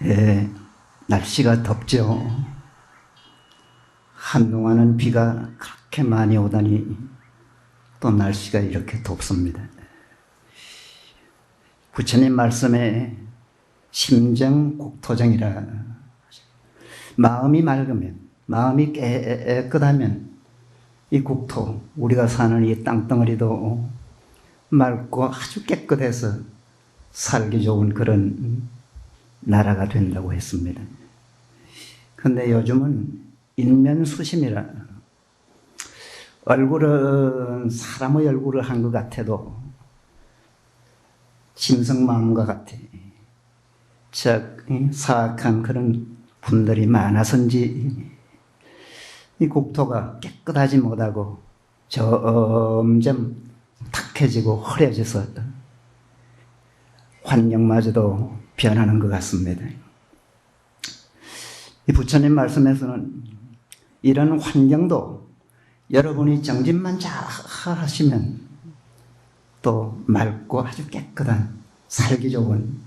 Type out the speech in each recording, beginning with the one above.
예, 날씨가 덥죠. 한동안은 비가 그렇게 많이 오다니 또 날씨가 이렇게 덥습니다. 부처님 말씀에 심정국토정이라, 마음이 맑으면, 마음이 깨끗하면 이 국토, 우리가 사는 이 땅덩어리도 맑고 아주 깨끗해서 살기 좋은 그런 나라가 된다고 했습니다. 그런데 요즘은 인면수심이라, 얼굴은 사람의 얼굴을 한 것 같아도 심성마음과 같아 사악한 그런 분들이 많아서인지 이 국토가 깨끗하지 못하고 점점 탁해지고 흐려져서 환경마저도 변하는 것 같습니다. 이 부처님 말씀에서는 이런 환경도 여러분이 정진만 잘 하시면 또 맑고 아주 깨끗한 살기 좋은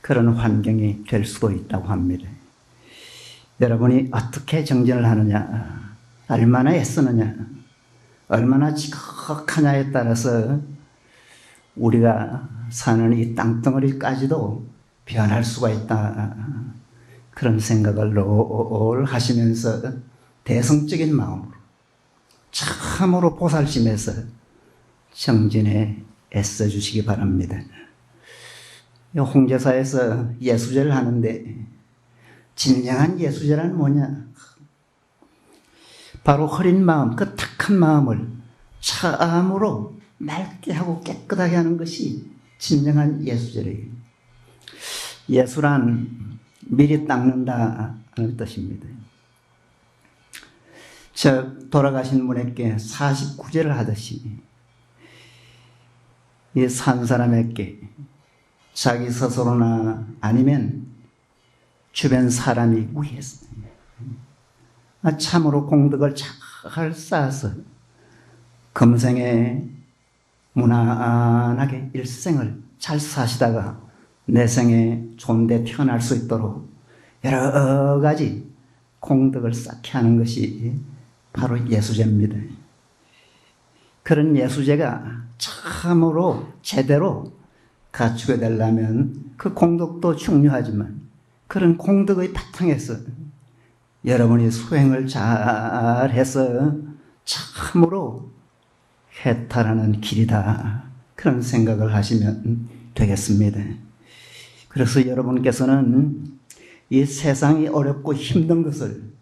그런 환경이 될 수도 있다고 합니다. 여러분이 어떻게 정진을 하느냐, 얼마나 애쓰느냐, 얼마나 지극하냐에 따라서 우리가 사는 이 땅덩어리까지도 변할 수가 있다. 그런 생각을 늘 하시면서 대성적인 마음으로 참으로 보살심해서 정진에 애써주시기 바랍니다. 홍제사에서 예수제를 하는데 진정한 예수제란 뭐냐? 바로 흐린 마음, 그 탁한 마음을 참으로 맑게 하고 깨끗하게 하는 것이 진정한 예수제래요. 예수란 미리 닦는다 하는 뜻입니다. 돌아가신 분에게 49제를 하듯이 이 산 사람에게 자기 스스로나 아니면 주변 사람이 위해서 참으로 공덕을 잘 쌓아서 금생에 무난하게 일생을 잘 사시다가 내생에 좋은 데 태어날 수 있도록 여러 가지 공덕을 쌓게 하는 것이 바로 예수제입니다. 그런 예수제가 참으로 제대로 갖추게 되려면 그 공덕도 중요하지만 그런 공덕의 바탕에서 여러분이 수행을 잘해서 참으로 해탈하는 길이다, 그런 생각을 하시면 되겠습니다. 그래서 여러분께서는 이 세상이 어렵고 힘든 것을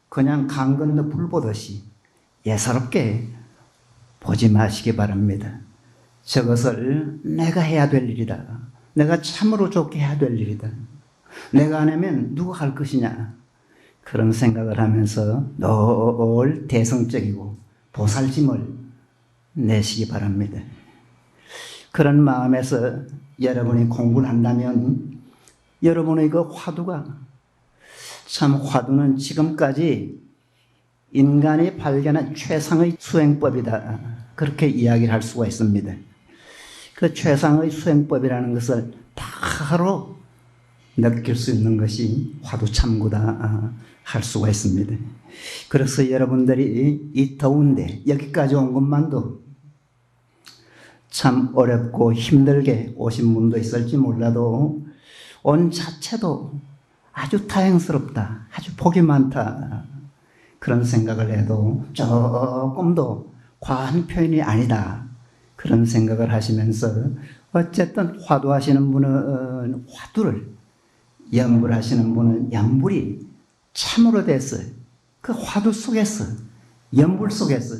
그냥 강 건너 불 보듯이 예사롭게 보지 마시기 바랍니다. 저것을 내가 해야 될 일이다, 내가 참으로 좋게 해야 될 일이다, 내가 안 하면 누가 할 것이냐, 그런 생각을 하면서 늘 대성적이고 보살짐을 내시기 바랍니다. 그런 마음에서 여러분이 공부를 한다면 여러분의 그 화두가, 참 화두는 지금까지 인간이 발견한 최상의 수행법이다, 그렇게 이야기를 할 수가 있습니다. 그 최상의 수행법이라는 것을 바로 느낄 수 있는 것이 화두참고다 할 수가 있습니다. 그래서 여러분들이 이 더운데 여기까지 온 것만도 참 어렵고 힘들게 오신 분도 있을지 몰라도 온 자체도 아주 다행스럽다, 아주 복이 많다, 그런 생각을 해도 조금도 과한 표현이 아니다, 그런 생각을 하시면서 어쨌든 화두하시는 분은 화두를, 염불 하시는 분은 염불이 참으로 돼서 그 화두 속에서, 염불 속에서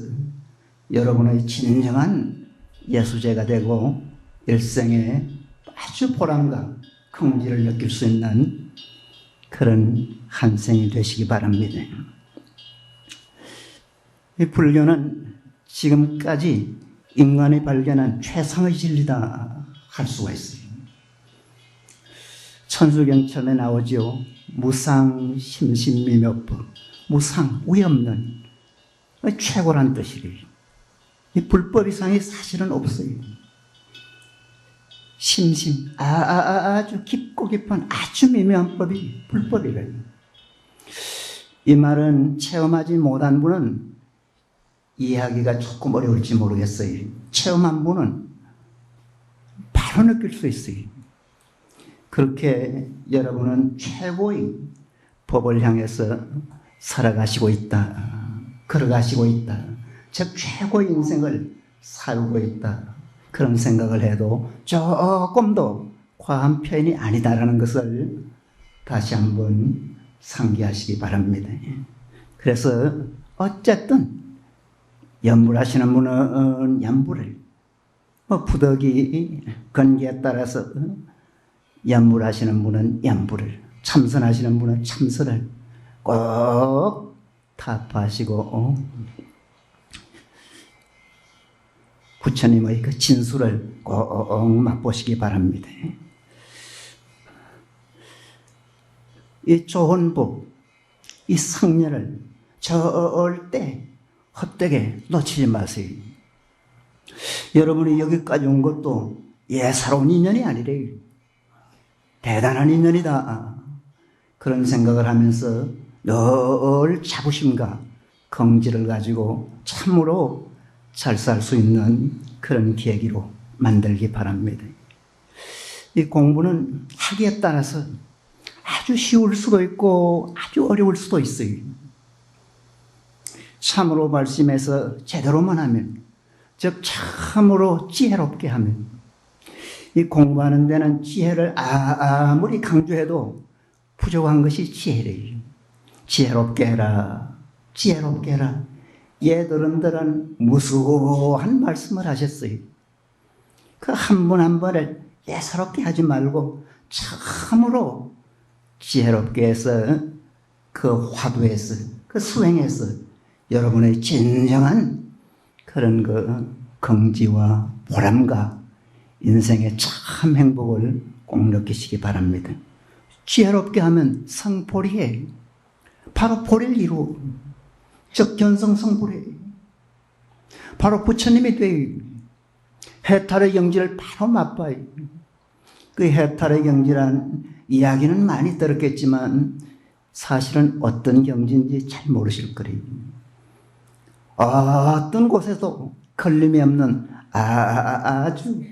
여러분의 진정한 예수제가 되고 일생에 아주 보람과 긍지를 느낄 수 있는 그런 한 생이 되시기 바랍니다. 이 불교는 지금까지 인간이 발견한 최상의 진리다 할 수가 있어요. 천수경처럼에 나오죠. 무상 심신미묘법, 무상, 위 없는 최고란 뜻이래요. 이 불법 이상이 사실은 없어요. 심심, 아주 깊고 깊은 아주 미묘한 법이 불법이래요. 이 말은 체험하지 못한 분은 이해하기가 조금 어려울지 모르겠어요. 체험한 분은 바로 느낄 수 있어요. 그렇게 여러분은 최고의 법을 향해서 살아가시고 있다. 걸어가시고 있다. 즉 최고의 인생을 살고 있다. 그런 생각을 해도 조금 더 과한 표현이 아니다라는 것을 다시 한번 상기하시기 바랍니다. 그래서 어쨌든 연불하시는 분은 연불을, 부덕이 건기에 따라서 연불하시는 분은 연불을, 참선하시는 분은 참선을 꼭 타파하시고 부처님의 그 진수를 꼭 맛보시기 바랍니다. 이 좋은 법, 이 성년을 절대 헛되게 놓치지 마세요. 여러분이 여기까지 온 것도 예사로운 인연이 아니래요. 대단한 인연이다. 그런 생각을 하면서 늘 자부심과 긍지를 가지고 참으로 잘 살 수 있는 그런 계기로 만들기 바랍니다. 이 공부는 하기에 따라서 아주 쉬울 수도 있고 아주 어려울 수도 있어요. 참으로 말씀해서 제대로만 하면, 즉 참으로 지혜롭게 하면, 이 공부하는 데는 지혜를 아무리 강조해도 부족한 것이 지혜래요. 지혜롭게 해라, 지혜롭게 해라. 얘들은 무수한 말씀을 하셨어요. 그 한 번 한 번을 예사롭게 하지 말고 참으로 지혜롭게 해서 그 화두에서, 그 수행에서 여러분의 진정한 그런 그 긍지와 보람과 인생의 참 행복을 꼭 느끼시기 바랍니다. 지혜롭게 하면 성보리해. 바로 보리를 이루어. 즉 견성성불해. 바로 부처님이 되어 해탈의 경지를 바로 맛봐요. 그 해탈의 경지란 이야기는 많이 들었겠지만 사실은 어떤 경지인지 잘 모르실 거예요. 어떤 곳에도 걸림이 없는 아주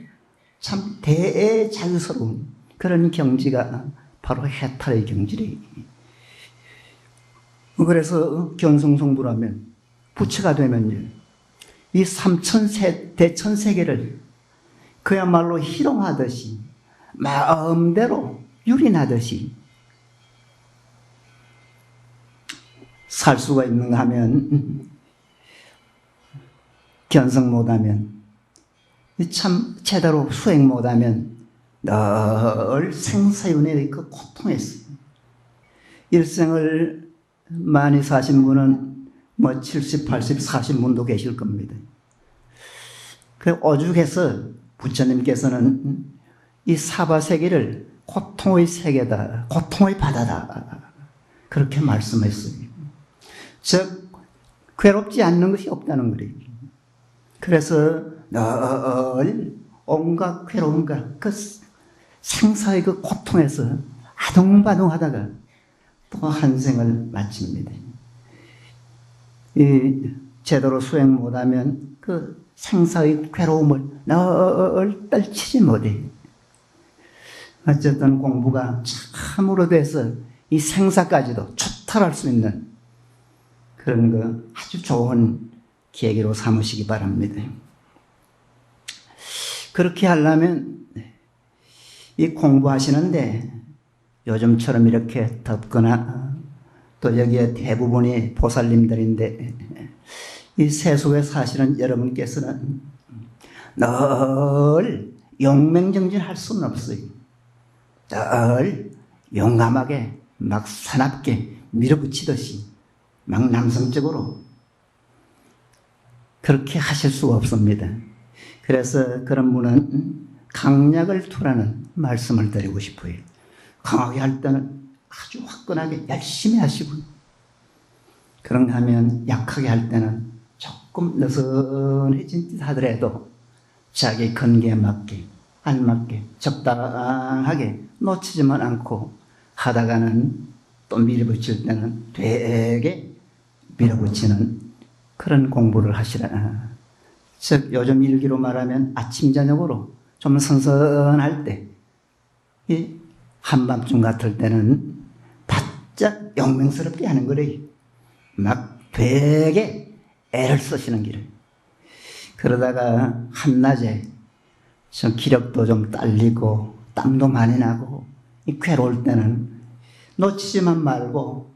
참 대자유스러운 그런 경지가 바로 해탈의 경지래요. 그래서 견성성불하면, 부처가 되면요, 이 대천세계를 그야말로 희롱하듯이 마음대로 유린하듯이 살 수가 있는가 하면, 견성 못하면, 참 제대로 수행 못하면 늘 생사윤회의 그 고통에서 일생을 많이 사신 분은 70, 80 사신 분도 계실 겁니다. 그 오죽해서 부처님께서는 이 사바세계를 고통의 세계다, 고통의 바다다, 그렇게 말씀했어요. 즉 괴롭지 않는 것이 없다는 거예요. 그래서 늘 온갖 괴로움과 그 생사의 그 고통에서 아둥바둥하다가 또 한 생을 마칩니다. 이 제대로 수행 못하면 그 생사의 괴로움을 늘 떨치지 못해. 어쨌든 공부가 참으로 돼서 이 생사까지도 초탈할 수 있는 그런 거 아주 좋은 계기로 삼으시기 바랍니다. 그렇게 하려면 이 공부하시는데 요즘처럼 이렇게 덥거나 또 여기에 대부분이 보살님들인데 이 세속에 사시는 여러분께서는 늘 용맹정진할 수는 없어요. 늘 용감하게 막 사납게 밀어붙이듯이 막 남성적으로 그렇게 하실 수가 없습니다. 그래서 그런 분은 강약을 투라는 말씀을 드리고 싶어요. 강하게 할 때는 아주 화끈하게 열심히 하시고, 그런가 하면 약하게 할 때는 조금 느슨해진 듯 하더라도 자기 근기에 맞게 알맞게 적당하게 놓치지만 않고 하다가는 또 밀어붙일 때는 되게 밀어붙이는 그런 공부를 하시라. 즉 요즘 일기로 말하면 아침 저녁으로 좀 선선할 때, 이 한밤중 같을 때는 바짝 영맹스럽게 하는 거래. 막 되게 애를 쓰시는 길을. 그러다가 한낮에 좀 기력도 좀 딸리고 땀도 많이 나고 괴로울 때는 놓치지만 말고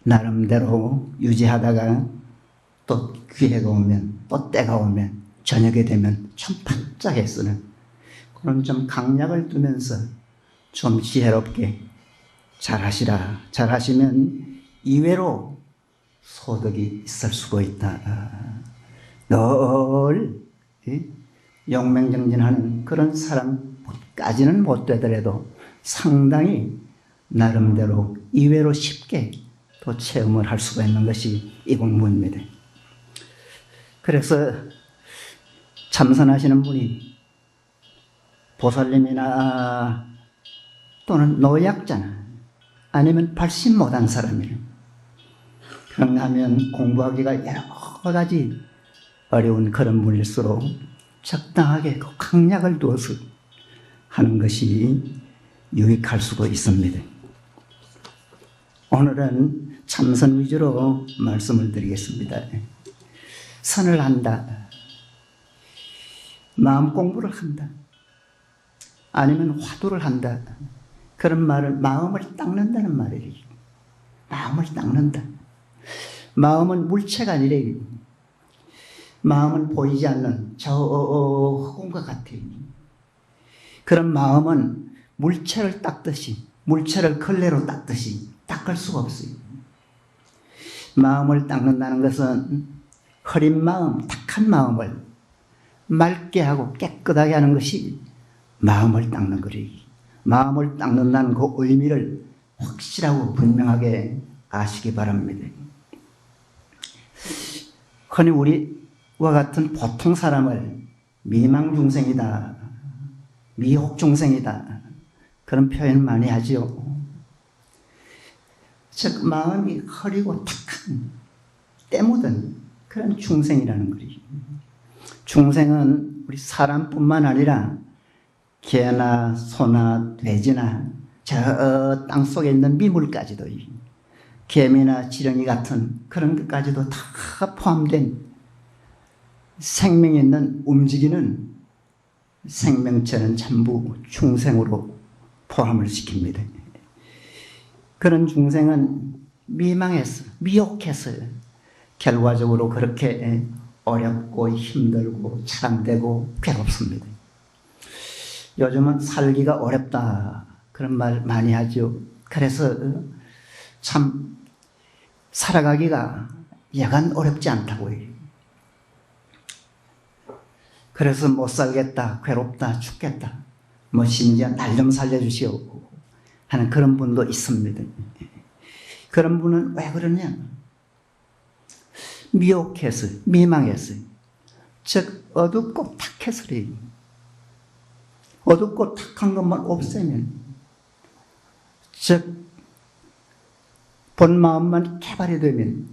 나름대로 유지하다가 또 기회가 오면, 또 때가 오면, 저녁에 되면 좀 바짝 애쓰는 그런 좀 강약을 두면서 좀 지혜롭게 잘하시라. 잘하시면 이외로 소득이 있을 수도 있다. 늘 영맹정진하는 그런 사람까지는 못 되더라도 상당히 나름대로 이외로 쉽게 또 체험을 할 수가 있는 것이 이 공부입니다. 그래서 참선하시는 분이 보살님이나 또는 노약자나 아니면 발심 못한 사람이에요. 그런가 하면 공부하기가 여러 가지 어려운 그런 분일수록 적당하게 그 강약을 두어서 하는 것이 유익할 수도 있습니다. 오늘은 참선 위주로 말씀을 드리겠습니다. 선을 한다, 마음 공부를 한다, 아니면 화두를 한다, 그런 말을 마음을 닦는다는 말이에요. 마음을 닦는다. 마음은 물체가 아니래요. 마음은 보이지 않는 저 흑운과 같아요. 그런 마음은 물체를 닦듯이, 물체를 걸레로 닦듯이 닦을 수가 없어요. 마음을 닦는다는 것은 흐린 마음, 탁한 마음을 맑게 하고 깨끗하게 하는 것이 마음을 닦는 거래요. 마음을 닦는다는 그 의미를 확실하고 분명하게 아시기 바랍니다. 흔히 우리와 같은 보통 사람을 미망중생이다, 미혹중생이다, 그런 표현 많이 하지요. 즉 마음이 흐리고 탁한 때 묻은 그런 중생이라는 거예요. 중생은 우리 사람뿐만 아니라 개나 소나 돼지나 저 땅속에 있는 미물까지도, 개미나 지렁이 같은 그런 것까지도 다 포함된 생명이 있는 움직이는 생명체는 전부 중생으로 포함을 시킵니다. 그런 중생은 미망해서, 미혹해서 결과적으로 그렇게 어렵고 힘들고 차람되고 괴롭습니다. 요즘은 살기가 어렵다, 그런 말 많이 하죠. 그래서 참 살아가기가 여간 어렵지 않다고 해요. 그래서 못 살겠다, 괴롭다, 죽겠다, 뭐 심지어 날 좀 살려주시오 하는 그런 분도 있습니다. 그런 분은 왜 그러냐? 미혹해서, 미망해서, 즉 어둡고 탁해서 그래요. 어둡고 탁한 것만 없애면, 즉 본 마음만 개발이 되면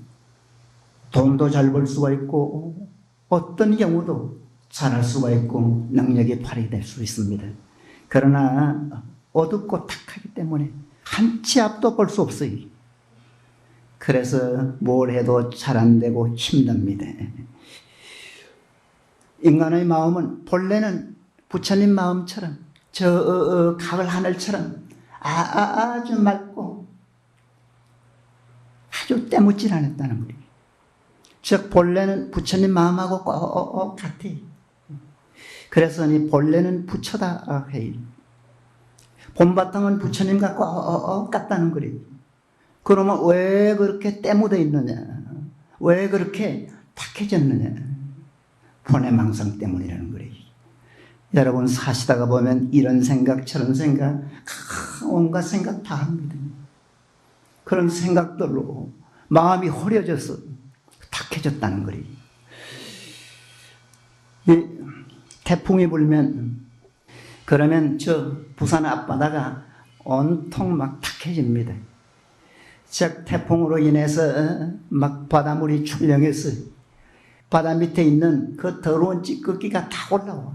돈도 잘 벌 수가 있고 어떤 경우도 잘할 수가 있고 능력이 발휘될 수 있습니다. 그러나 어둡고 탁하기 때문에 한 치 앞도 볼 수 없어요. 그래서 뭘 해도 잘 안 되고 힘듭니다. 인간의 마음은 본래는 부처님 마음처럼 저 가을 하늘처럼 아주 맑고 아주 때묻질 않았다는 거예요. 즉 본래는 부처님 마음하고 꼭 같아요. 그래서 본래는 부처다 해요. 본바탕은 부처님과 꼭 같다는 거예요. 그러면 왜 그렇게 때묻어 있느냐? 왜 그렇게 탁해졌느냐? 본의 망상 때문이라는 거예요. 여러분 사시다가 보면 이런 생각 저런 생각 온갖 생각 다 합니다. 그런 생각들로 마음이 흐려져서 탁해졌다는 거예요. 태풍이 불면, 그러면 저 부산 앞바다가 온통 막 탁해집니다. 즉 태풍으로 인해서 막 바닷물이 출렁해서 바다 밑에 있는 그 더러운 찌꺼기가 다 올라와.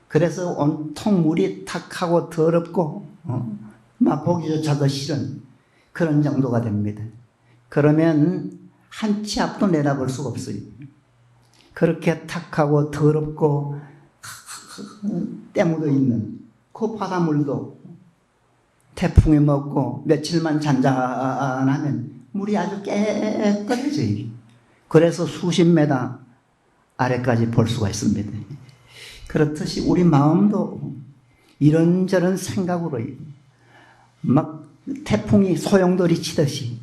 그래서 온통 물이 탁하고 더럽고 막 보기조차도 싫은 그런 정도가 됩니다. 그러면 한 치 앞도 내다볼 수가 없어요. 그렇게 탁하고 더럽고 때 묻어 있는 그 바닷물도 태풍이 먹고 며칠만 잔잔하면 물이 아주 깨끗해져요. 그래서 수십 메다 아래까지 볼 수가 있습니다. 그렇듯이 우리 마음도 이런저런 생각으로 막 태풍이 소용돌이 치듯이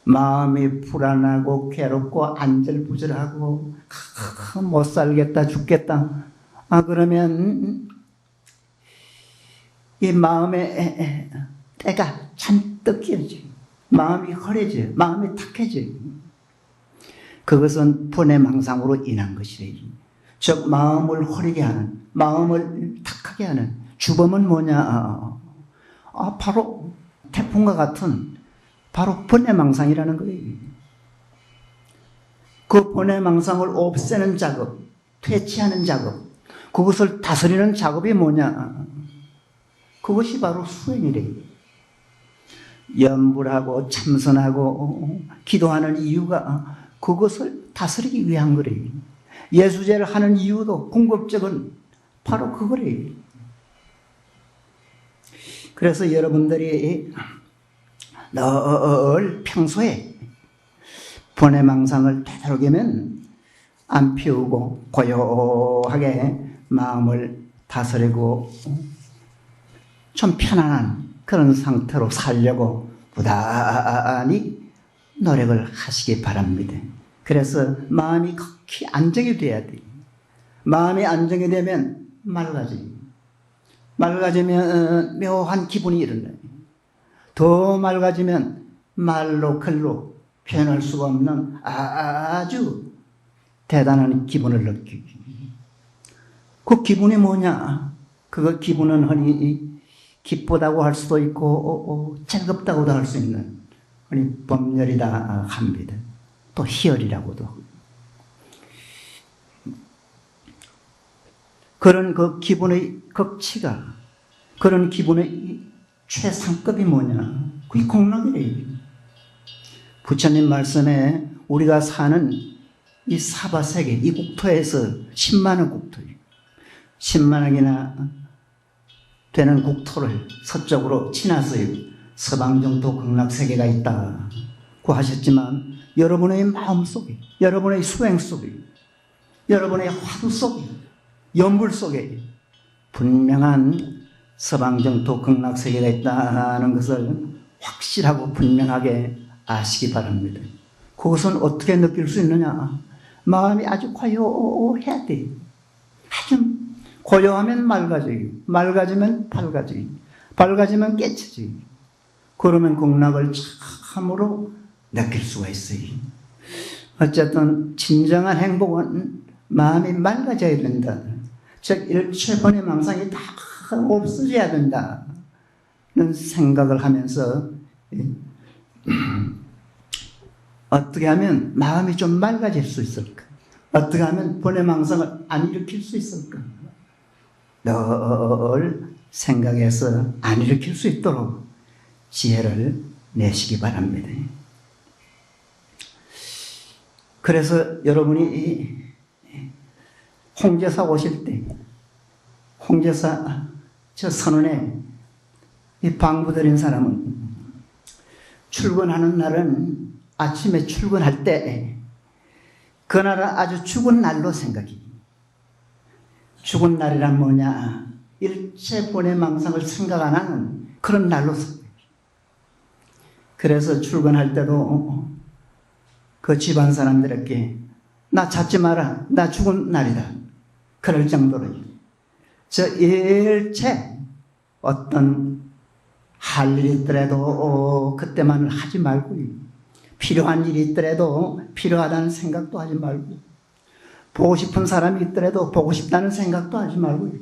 마음이 불안하고 괴롭고 안절부절하고 못 살겠다 죽겠다. 그러면 이 마음에 때가 잔뜩 끼어져요. 마음이 허해져요. 마음이 탁해져요. 그것은 분해망상으로 인한 것이래요. 즉 마음을 허리게 하는, 마음을 탁하게 하는 주범은 뭐냐? 바로 태풍과 같은 바로 분해망상이라는 거예요. 그 분해망상을 없애는 작업, 퇴치하는 작업, 그것을 다스리는 작업이 뭐냐? 그것이 바로 수행이래요. 염불하고 참선하고 기도하는 이유가 그것을 다스리기 위한 거래요. 예수제를 하는 이유도 궁극적은 바로 그거래요. 그래서 여러분들이 늘 평소에 분해망상을 되도록이면 안 피우고 고요하게 마음을 다스리고 좀 편안한 그런 상태로 살려고 부단히 노력을 하시기 바랍니다. 그래서 마음이 극히 안정이 돼야 돼요. 마음이 안정이 되면 맑아져요. 맑아지면 묘한 기분이 일어나요. 더 맑아지면 말로 글로 표현할 수가 없는 아주 대단한 기분을 느끼고, 그 기분이 뭐냐? 그 기분은 흔히 기쁘다고 할 수도 있고 즐겁다고도 할 수 있는 흔히 법열이다 합니다. 또 희열이라고도 하고. 그런 그 기분의 극치가, 그런 기분의 최상급이 뭐냐? 그게 공락이래요. 부처님 말씀에 우리가 사는 이 사바세계, 이 국토에서 10만원 국토예요. 10만억이나 되는 국토를 서쪽으로 지나서요. 서방정토 극락세계가 있다고 하셨지만 여러분의 마음속에, 여러분의 수행 속에, 여러분의 화두 속에, 연불 속에 분명한 서방정토 극락세계가 있다는 것을 확실하고 분명하게 아시기 바랍니다. 그것은 어떻게 느낄 수 있느냐? 마음이 아주 고요해야 돼요. 아주 고요하면 맑아져요. 맑아지면 밝아져요. 밝아지면 깨쳐져요. 그러면 극락을 참으로 느낄 수가 있어요. 어쨌든 진정한 행복은 마음이 맑아져야 된다. 즉 일체 분해망상이 다 없어져야 된다는 생각을 하면서 어떻게 하면 마음이 좀 맑아질 수 있을까? 어떻게 하면 분해망상을 안 일으킬 수 있을까? 늘 생각해서 안 일으킬 수 있도록 지혜를 내시기 바랍니다. 그래서 여러분이 홍제사 오실 때, 홍제사 저 선언에 이 방부드린 사람은 출근하는 날은 아침에 출근할 때 그날은 아주 죽은 날로 생각이. 죽은 날이란 뭐냐? 일체 분해망상을 생각 안 하는 그런 날로 생각이. 그래서 출근할 때도 그 집안 사람들에게 나 찾지 마라. 나 죽은 날이다. 그럴 정도로 저 일체 어떤 할 일이 있더라도 그때만을 하지 말고 필요한 일이 있더라도 필요하다는 생각도 하지 말고 보고 싶은 사람이 있더라도 보고 싶다는 생각도 하지 말고,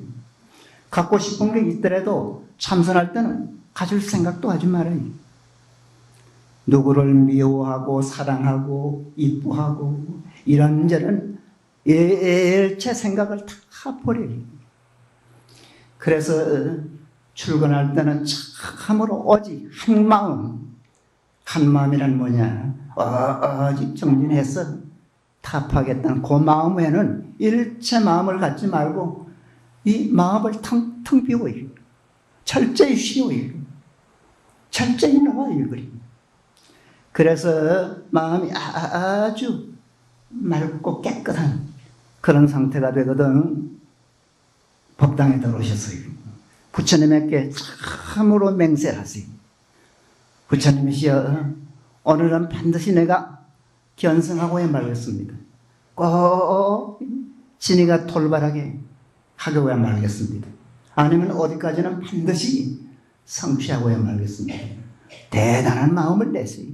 갖고 싶은 게 있더라도 참선할 때는 가질 생각도 하지 말아요. 누구를 미워하고 사랑하고 이뻐하고 이런저런 일체 생각을 다 버려요. 그래서 출근할 때는 참으로 오직 한 마음, 한 마음이란 뭐냐, 오직 정진해서 타파하겠다는 그 마음 외에는 일체 마음을 갖지 말고 이 마음을 텅텅 비워요. 철저히 쉬어요. 철저히 놓아요. 그래서 마음이 아주 맑고 깨끗한 그런 상태가 되거든. 법당에 들어오셨어요. 부처님에게 참으로 맹세하세요. 부처님이시여, 오늘은 반드시 내가 견성하고야 말겠습니다. 꼭 진이가 돌발하게 하고야 말겠습니다. 아니면 어디까지는 반드시 성취하고야 말겠습니다. 대단한 마음을 내세요.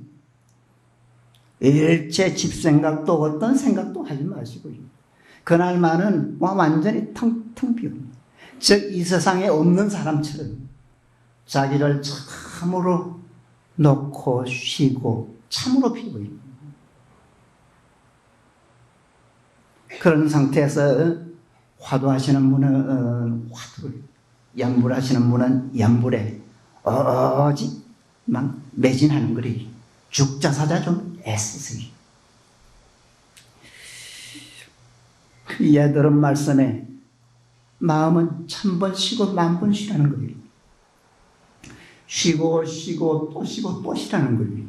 일체 집생각도 어떤 생각도 하지 마시고요. 그날만은 완전히 텅텅 비워. 즉 이 세상에 없는 사람처럼 자기를 참으로 놓고 쉬고 참으로 비워요. 그런 상태에서 화두하시는 분은 화두를, 양불하시는 분은 양불에 오직 막 매진하는 거리. 죽자사자 좀 애쓰세요. 얘들은 말씀에 마음은 1000번 쉬고 10,000번 쉬라는 거예요. 쉬고 쉬고 또 쉬고 또 쉬라는 거예요.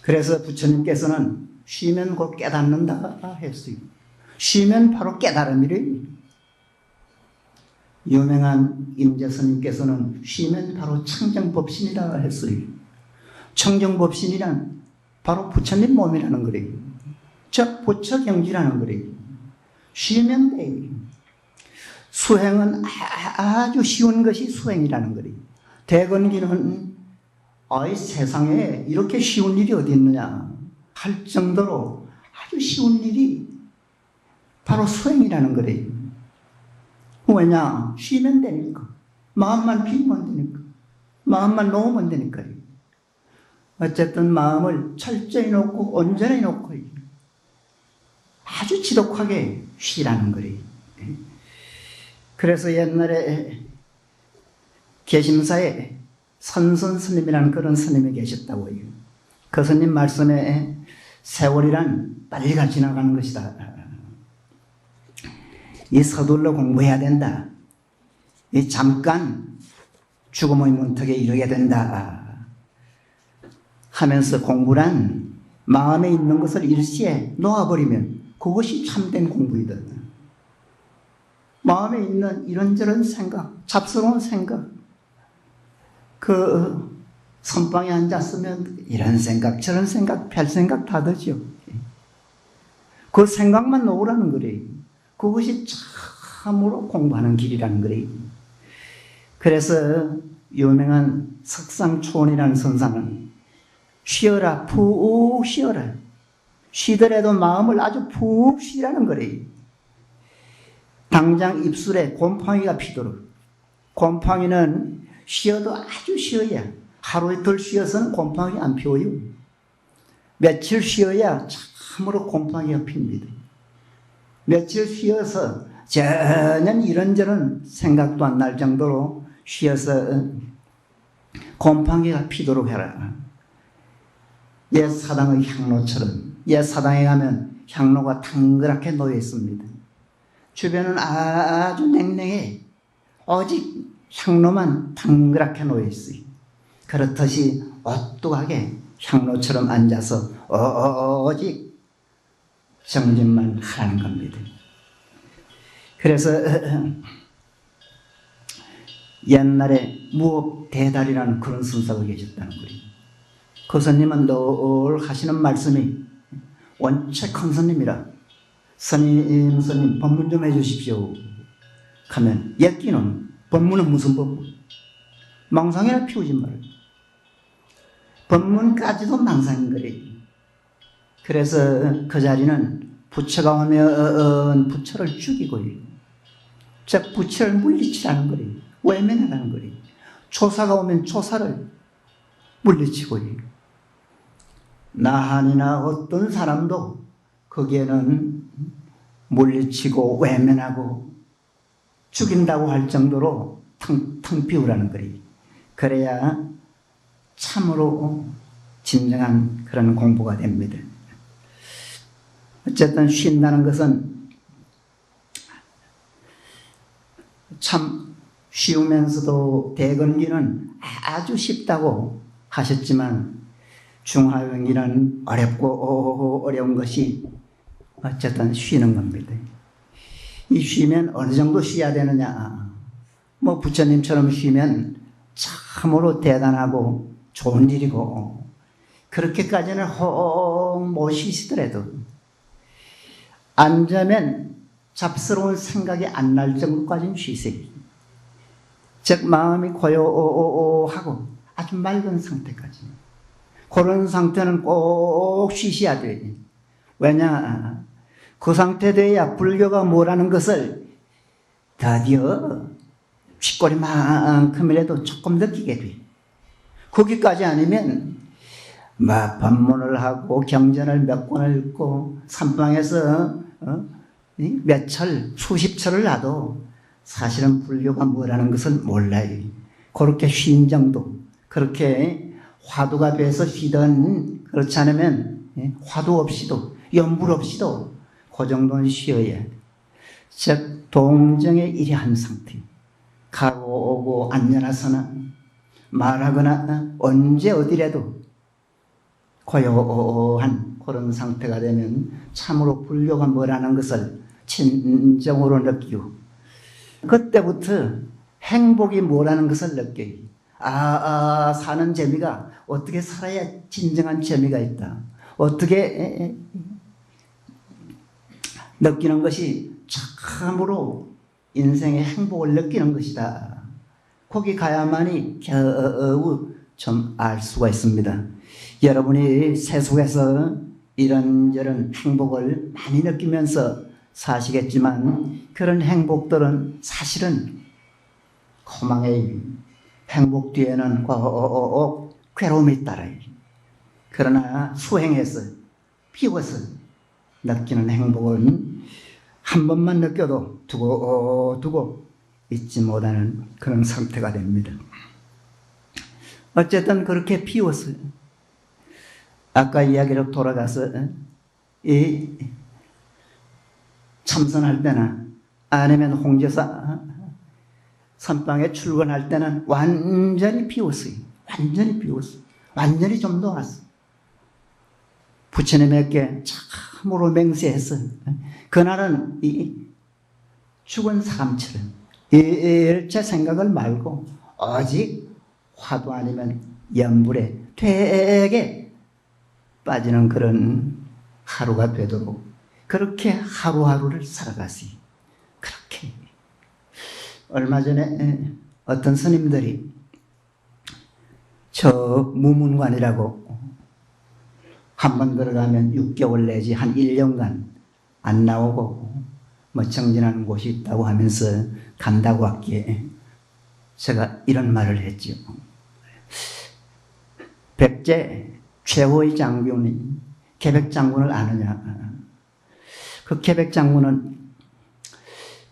그래서 부처님께서는 쉬면 곧 깨닫는다 했어요. 쉬면 바로 깨달음이래요. 유명한 임재스님께서는 쉬면 바로 청정법신이라 했어요. 청정법신이란 바로 부처님 몸이라는 거래요. 즉 부처경지라는 거래요. 쉬면 돼요. 수행은 아주 쉬운 것이 수행이라는 거래요. 대건기는 세상에 이렇게 쉬운 일이 어디 있느냐 할 정도로 아주 쉬운 일이 바로 수행이라는 거래요. 왜냐? 쉬면 되니까. 마음만 비우면 되니까. 마음만 놓으면 되니까요. 어쨌든 마음을 철저히 놓고 온전히 놓고 아주 지독하게 쉬라는 거래요. 그래서 옛날에 개심사에 선선 스님이라는 그런 스님이 계셨다고 해요. 그 스님 말씀에 세월이란 빨리 지나가는 것이다. 이 서둘러 공부해야 된다. 이 잠깐 죽음의 문턱에 이르게 된다. 하면서 공부란 마음에 있는 것을 일시에 놓아버리면 그것이 참된 공부이다. 마음에 있는 이런저런 생각, 잡스러운 생각, 그 선방에 앉았으면 이런 생각, 저런 생각, 별 생각 다 들죠. 그 생각만 놓으라는 거래요. 그것이 참으로 공부하는 길이라는 거래요. 그래서 유명한 석상초원이라는 선사는 쉬어라, 푹 쉬어라. 쉬더라도 마음을 아주 푹 쉬라는 거래요. 당장 입술에 곰팡이가 피도록. 곰팡이는 쉬어도 아주 쉬어야, 하루 이틀 쉬어서는 곰팡이 안 피워요. 며칠 쉬어야 참으로 곰팡이가 핍니다. 며칠 쉬어서 전혀 이런저런 생각도 안 날 정도로 쉬어서 곰팡이가 피도록 해라. 옛 사당의 향로처럼, 옛 사당에 가면 향로가 탕그랗게 놓여 있습니다. 주변은 아주 냉랭해. 오직 향로만 탕그랗게 놓여 있어요. 그렇듯이 오뚝하게 향로처럼 앉아서 오직 정진만 하라는 겁니다. 그래서 옛날에 무업대달이라는 그런 순사가 계셨다는 거예요. 그 스님은 늘 하시는 말씀이 원체 큰 스님이라 스님 법문 좀 해주십시오 하면 엮기는 법문은 무슨 법문? 망상이나 피우지 말아요. 법문까지도 망상인 거래요. 그래서 그 자리는 부처가 오면 부처를 죽이고, 즉 부처를 물리치라는 거리, 외면하라는 거리. 조사가 오면 조사를 물리치고, 나한이나 어떤 사람도 거기에는 물리치고 외면하고 죽인다고 할 정도로 텅텅 비우라는 거리. 그래야 참으로 진정한 그런 공부가 됩니다. 어쨌든 쉰다는 것은 참 쉬우면서도 대건기는 아주 쉽다고 하셨지만 중하건기는 어렵고 어려운 것이 어쨌든 쉬는 겁니다. 이 쉬면 어느 정도 쉬어야 되느냐. 뭐 부처님처럼 쉬면 참으로 대단하고 좋은 일이고, 그렇게까지는 혹 못 쉬시더라도 앉으면 잡스러운 생각이 안 날 정도까지는 쉬세요. 즉 마음이 고요하고 아주 맑은 상태까지. 그런 상태는 꼭 쉬셔야 돼요. 왜냐? 그 상태 돼야 불교가 뭐라는 것을 드디어 쇳거리만큼이라도 조금 느끼게 돼. 거기까지 아니면 막 법문을 하고 경전을 몇 권을 읽고 산방에서 몇 철, 수십 철을 놔도 사실은 불교가 뭐라는 것을 몰라요. 그렇게 쉰 정도, 그렇게 화두가 돼서 쉬든, 그렇지 않으면 화두 없이도 연불 없이도 그 정도는 쉬어야 돼. 즉 동정의 일이 한 상태. 가고 오고 앉아나서나 말하거나 언제 어디라도 고요한 그런 상태가 되면 참으로 불교가 뭐라는 것을 진정으로 느끼고, 그때부터 행복이 뭐라는 것을 느껴요. 사는 재미가 어떻게 살아야 진정한 재미가 있다. 어떻게 느끼는 것이 참으로 인생의 행복을 느끼는 것이다. 거기 가야만이 겨우 좀 알 수가 있습니다. 여러분이 세속에서 이런저런 행복을 많이 느끼면서 사시겠지만 그런 행복들은 사실은 고망의 행복 뒤에는 꼭 괴로움이 따라요. 그러나 수행해서 비워서 느끼는 행복은 한 번만 느껴도 두고 잊지 못하는 그런 상태가 됩니다. 어쨌든 그렇게 비웠어요. 아까 이야기로 돌아가서 이 참선할 때나 아니면 홍제사 선방에 출근할 때는 완전히 비웠어요. 완전히 비웠어요. 완전히 좀 놓았어요. 부처님에게 참으로 맹세했어요. 그날은 이 죽은 사람처럼 일체 생각을 말고 오직 화두 아니면 연불에 되게 빠지는 그런 하루가 되도록 그렇게 하루하루를 살아가세요. 그렇게. 얼마 전에 어떤 스님들이 저 무문관이라고 한 번 들어가면 6개월 내지 한 1년간 안 나오고 뭐 정진하는 곳이 있다고 하면서 간다고 했기에 제가 이런 말을 했죠. 백제 최호의 장군이 계백장군을 아느냐. 그 계백장군은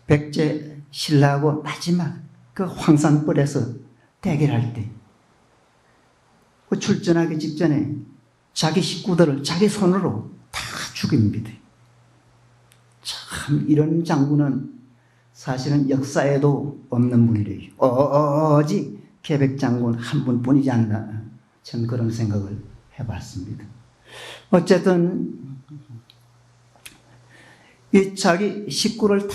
백제 신라하고 마지막 그 황산벌에서 대결할 때 그 출전하기 직전에 자기 식구들을 자기 손으로 다 죽입니다. 참 이런 장군은 사실은 역사에도 없는 분이래요. 오직 계백장군 한 분뿐이지 않나. 전 그런 생각을 해봤습니다. 어쨌든 이 자기 식구를 다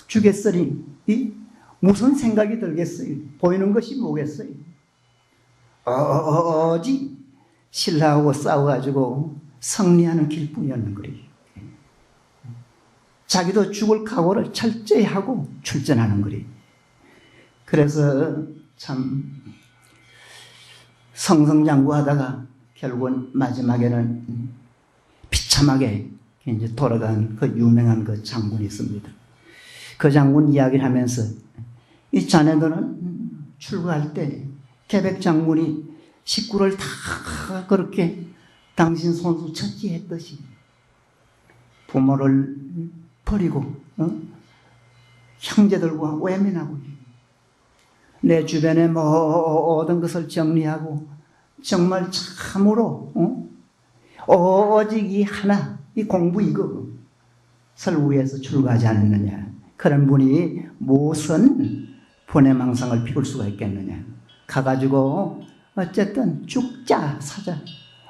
죽였으니 이 무슨 생각이 들겠어요? 보이는 것이 뭐겠어요? 오직 신라하고 싸워가지고 승리하는 길뿐이었는 거예요. 자기도 죽을 각오를 철저히 하고 출전하는 거예요. 그래서 참 성성장구하다가 결국은 마지막에는 비참하게 이제 돌아간 그 유명한 그 장군이 있습니다. 그 장군 이야기를 하면서 이 자네들은 출가할 때 계백 장군이 식구를 다 그렇게 당신 손수 처치했듯이 부모를 버리고 형제들과 외면하고 내 주변의 모든 것을 정리하고 정말 참으로 오직 이 하나, 이 공부 이것을 위해서 출가하지 않느냐. 그런 분이 무슨 분해망상을 피울 수가 있겠느냐. 가가지고 어쨌든 죽자 사자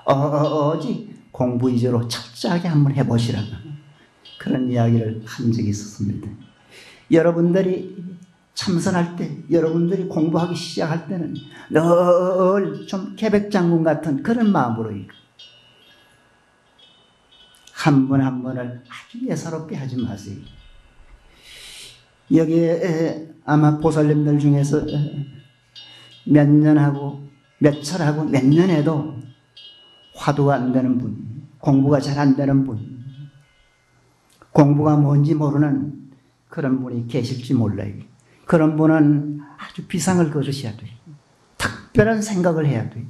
오직 공부 위주로 철저하게 한번 해보시라. 그런 이야기를 한 적이 있었습니다. 여러분들이 참선할 때, 여러분들이 공부하기 시작할 때는 늘 좀 계백장군 같은 그런 마음으로 한 번 한 번을 아주 예사롭게 하지 마세요. 여기에 아마 보살님들 중에서 몇 년하고 몇 철하고 몇 년 해도 화두가 안 되는 분, 공부가 잘 안 되는 분, 공부가 뭔지 모르는 그런 분이 계실지 몰라요. 그런 분은 아주 비상을 걸으셔야 돼요. 특별한 생각을 해야 돼요.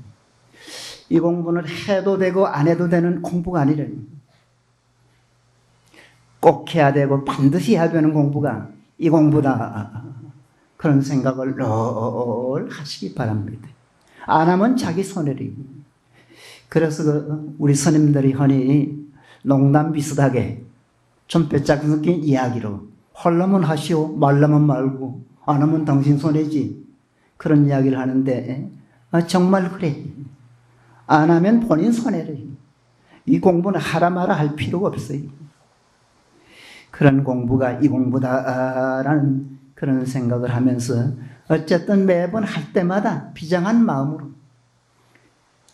이 공부는 해도 되고 안 해도 되는 공부가 아니래요. 꼭 해야 되고 반드시 해야 되는 공부가 이 공부다. 그런 생각을 늘 하시기 바랍니다. 안 하면 자기 손해래요. 그래서 우리 스님들이 흔히 농담 비슷하게 좀 뼈짝 섞인 이야기로 하려면 하시오, 말려면 말고, 안 하면 당신 손해지. 그런 이야기를 하는데 정말 그래. 안 하면 본인 손해래. 이 공부는 하라 마라 할 필요가 없어요. 그런 공부가 이 공부다라는 그런 생각을 하면서 어쨌든 매번 할 때마다 비장한 마음으로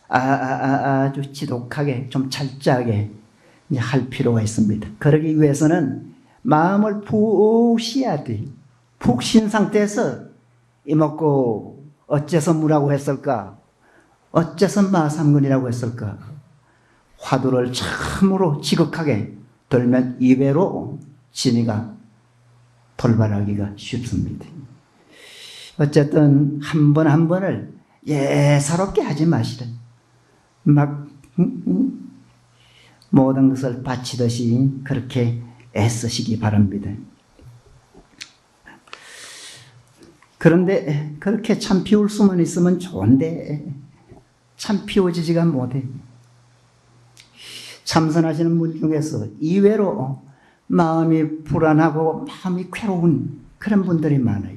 아주 지독하게 좀 철저하게 이제 할 필요가 있습니다. 그러기 위해서는 마음을 푹 쉬어야 돼. 푹 쉰 상태에서 이먹고 어째서 무라고 했을까? 어째서 마삼근이라고 했을까? 화두를 참으로 지극하게 들면 이외로 진리가 돌발하기가 쉽습니다. 어쨌든 한 번 한 번을 예사롭게 하지 마시라. 막 모든 것을 바치듯이 그렇게 애쓰시기 바랍니다. 그런데 그렇게 참 피울 수만 있으면 좋은데 참 피워지지가 못해. 참선하시는 분 중에서 이외로 마음이 불안하고 마음이 괴로운 그런 분들이 많아요.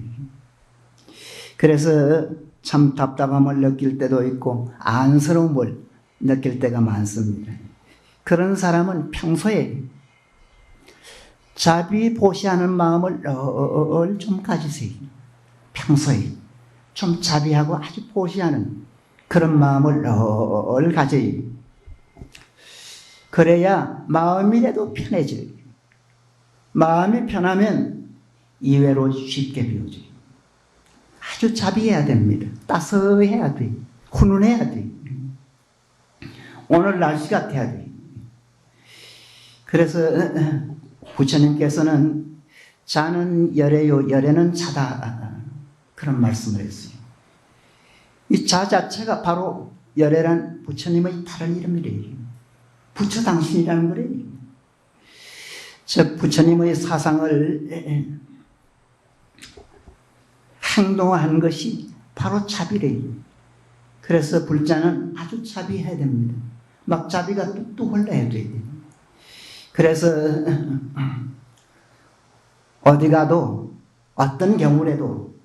그래서 참 답답함을 느낄 때도 있고 안쓰러움을 느낄 때가 많습니다. 그런 사람은 평소에 자비보시하는 마음을 늘 좀 가지세요. 평소에 좀 자비하고 아주 보시하는 그런 마음을 늘 가져요. 그래야 마음이라도 편해져요. 마음이 편하면 이외로 쉽게 비워져요. 아주 자비해야 됩니다. 따스해야 돼. 훈훈해야 돼. 오늘 날씨 같아야 돼. 그래서 부처님께서는 자는 열애요, 열애는 자다. 그런 말씀을 했어요. 이 자 자체가 바로 열애란 부처님의 다른 이름이래요. 부처 당신이라는 거래요. 즉 부처님의 사상을 행동한 것이 바로 자비래요. 그래서 불자는 아주 자비해야 됩니다. 막 자비가 뚝뚝 흘러야 돼요. 그래서 어디 가도 어떤 경우라도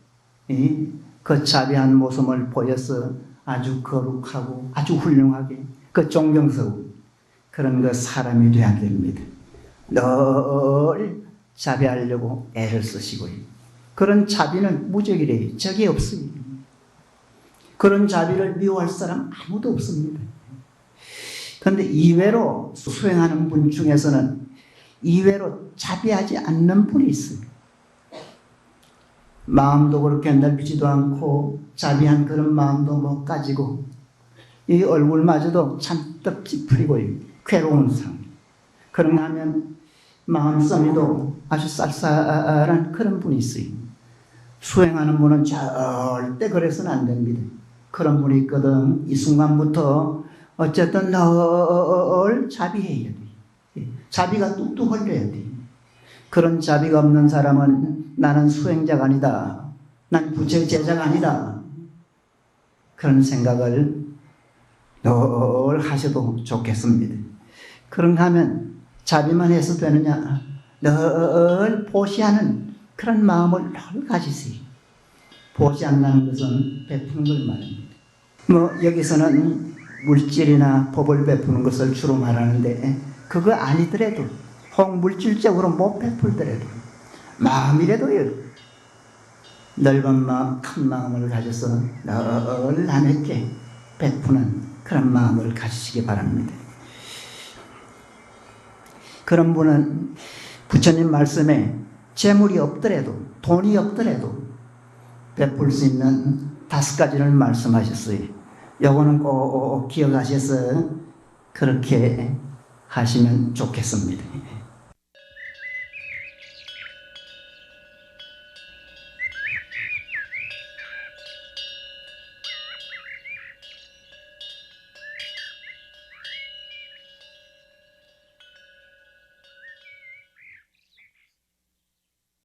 그 자비한 모습을 보여서 아주 거룩하고 아주 훌륭하게 그 존경스러운 그런 그 사람이 돼야 됩니다. 늘 자비하려고 애를 쓰시고요. 그런 자비는 무적이래요. 적이 없어요. 그런 자비를 미워할 사람 아무도 없습니다. 그런데 이외로 수행하는 분 중에서는 이외로 자비하지 않는 분이 있어요. 마음도 그렇게 넓지도 않고 자비한 그런 마음도 못 가지고 이 얼굴마저도 잔뜩 찌푸리고 괴로운 상. 그런가 하면 마음속에도 아주 쌀쌀한 그런 분이 있어요. 수행하는 분은 절대 그래서는 안 됩니다. 그런 분이 있거든. 이 순간부터 어쨌든 늘 자비해야 돼. 자비가 뚝뚝 흘려야 돼. 그런 자비가 없는 사람은 나는 수행자가 아니다. 난 부처의 제자가 아니다. 그런 생각을 늘 하셔도 좋겠습니다. 그런가 하면 자비만 해서 되느냐? 늘 보시하는 그런 마음을 늘 가지세요. 보시한다는 것은 베푸는 걸 말합니다. 여기서는 물질이나 법을 베푸는 것을 주로 말하는데 그거 아니더라도 혹 물질적으로 못 베풀더라도 마음이라도요. 넓은 마음, 큰 마음을 가져서 늘 남에게 베푸는 그런 마음을 가지시기 바랍니다. 그런 분은 부처님 말씀에 재물이 없더라도 돈이 없더라도 베풀 수 있는 5가지를 말씀하셨어요. 요거는 꼭 기억하셔서 그렇게 하시면 좋겠습니다.